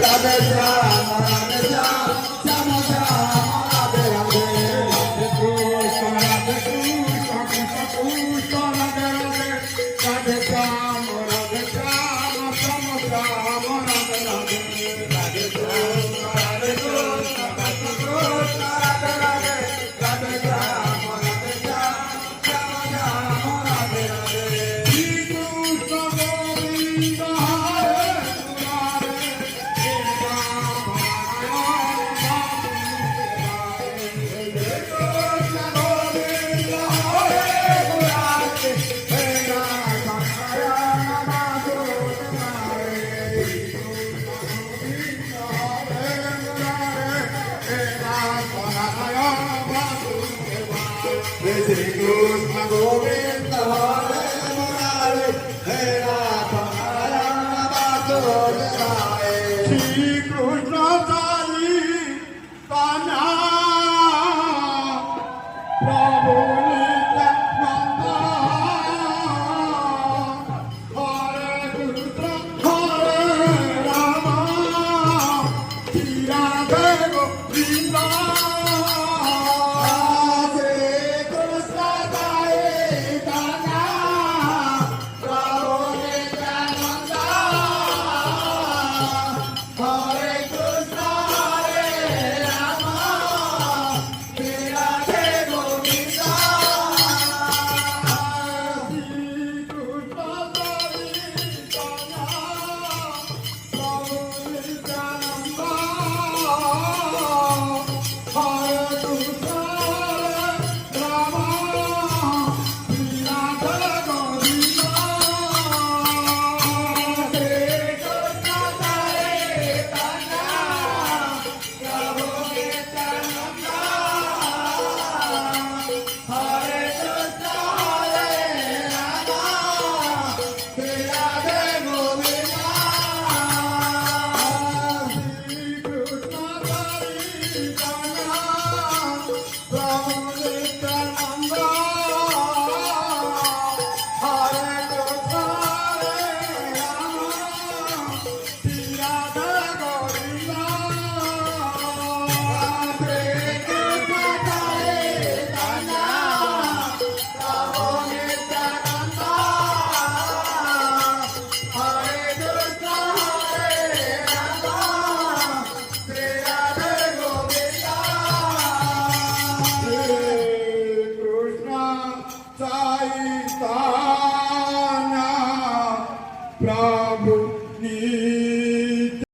Radhe Shyam Radhe Shyam Shyam Shyam Radhe Radhe Krishna Radhe Krishna Krishna Krishna Radhe Radhe Radhe Shyam Radhe Shyam Shyam Shyam Radhe Radhe Radhe Shyam Radhe Krishna Krishna Krishna Radhe Radhe Radhe Shyam Radhe Shyam Shyam Shyam Radhe Radhe Shri Krishna Govinda Hare Krishna Govinda Hare Murari Hare Radha Narayana Vasudevaya Shri Krishna Jai Tanya Prabhu Nityananda Hare Krishna Hare Rama Radhe Govinda Hare